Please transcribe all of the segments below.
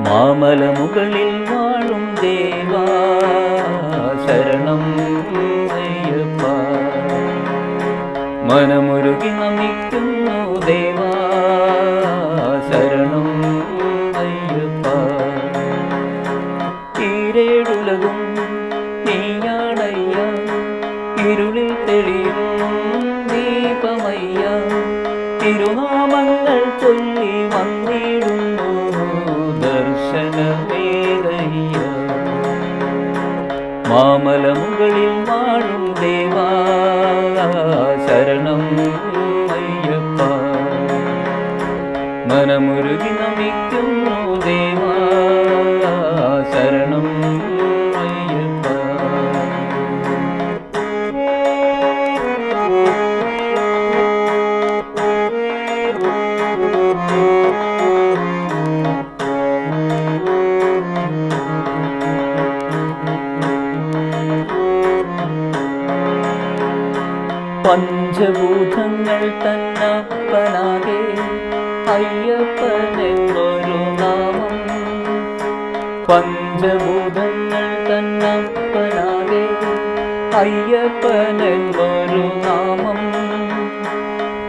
മാമലമുകളിൽ വാഴും ദേവാ ശരണം അയ്യപ്പ. മനമുരുകി നമിക്കുന്നു ദേവാ ശരണം അയ്യപ്പ. ഈരേടുലകും നീയാണയ്യ, ഇരുളിൽ തെളിയും ദീപമയ്യ. തിരുനാമങ്ങൾ ചൊല്ലി വന്നിടുന്നു ദർശനമേകയ്യ. മാമലമുകളിൽ വാഴും ദേവാ ശരണം അയ്യപ്പ. മനമുരുകി നമിക്കുന്നു ദേവാ ശരണം അയ്യപ്പ. പഞ്ചഭൂതങ്ങൾ തന്നപ്പനാകെ അയ്യപ്പനെന്നൊരു നാമം. പഞ്ചഭൂതങ്ങൾ തന്നപ്പനാകെ അയ്യപ്പനെന്നൊരു നാമം.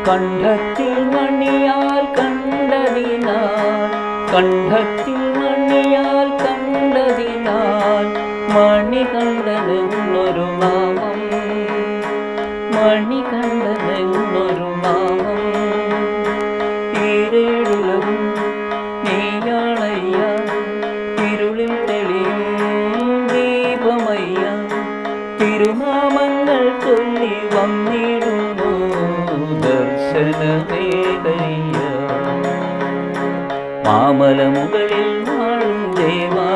കണ്ഠത്തിൽ മണിയാൽ കണ്ടതിനാൽ, കണ്ഠത്തിൽ മണിയാൽ കണ്ടതിനാൽ മണികണ്ഠനെന്നൊരു നാമം. മണികണ്ഠനെന്നൊരു നാമം. ഈരേഴുലകും നീയാണയ്യ, ഇരുളിൽ തെളിയും ദീപമയ്യ. തിരുനാമങ്ങൾ ചൊല്ലി വന്നിടുന്നു ദർശനമേകയ്യ. മാമലമുകളിൽ വാഴും ദേവാ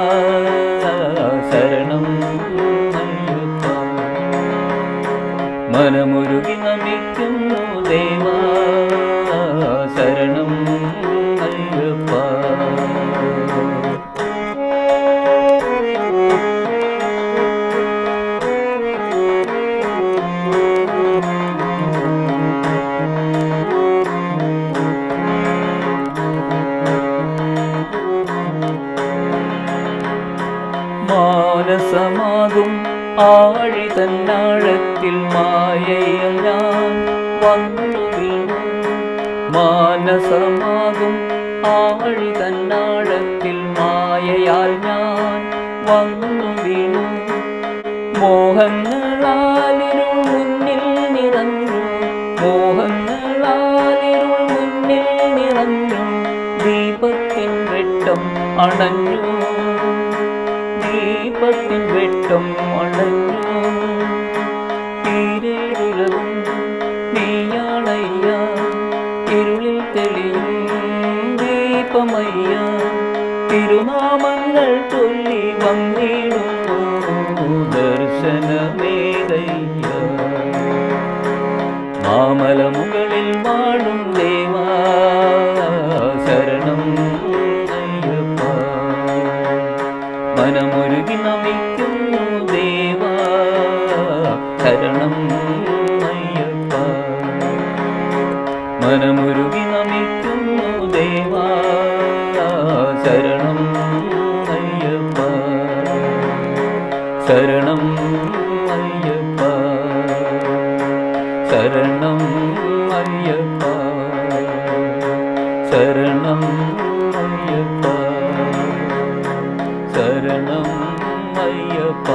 ശരണം അയ്യപ്പ. മനമുരുകി നമിക്കുന്നു ദേവാ ശരണം അയ്യപ്പ. മാനസമാകും ആഴി തന്നാഴത്തിൽ മായയിൽ ഞാൻ വന്നു വീണു. മാനസമാകും ആഴി തന്നാഴത്തിൽ മായയാൽ ഞാൻ വന്നു വീണു. മോഹങ്ങളാലിരുൾ മുന്നിൽ നിറഞ്ഞു, മോഹങ്ങളാലിരുൾ മുന്നിൽ നിറഞ്ഞു. ദീപത്തിൻ വെട്ടം അണഞ്ഞു, ദീപത്തിൻ വെട്ടം അണഞ്ഞു. ഈരേഴുലകും നീയാണയ്യ, ഇരുളിൽ തെളിയും ദീപമയ്യ. തിരുനാമങ്ങൾ ചൊല്ലി വന്നിടുന്നു ദർശനമേകയ്യ. മാമലമുകളിൽ വാഴും ദേവാ ശരണം അയ്യപ്പ. മനമുരുകി നമിക്കുന്നു ദേവാ ശരണം അയ്യപ്പ. മനമുരുകി നമിക്കുന്നു ദേവാ ശരണം അയ്യപ്പ. ശരണം അയ്യപ്പ. ശരണം അയ്യപ്പ. ശരണം അയ്യപ്പ. ശരണം അയ്യപ്പ.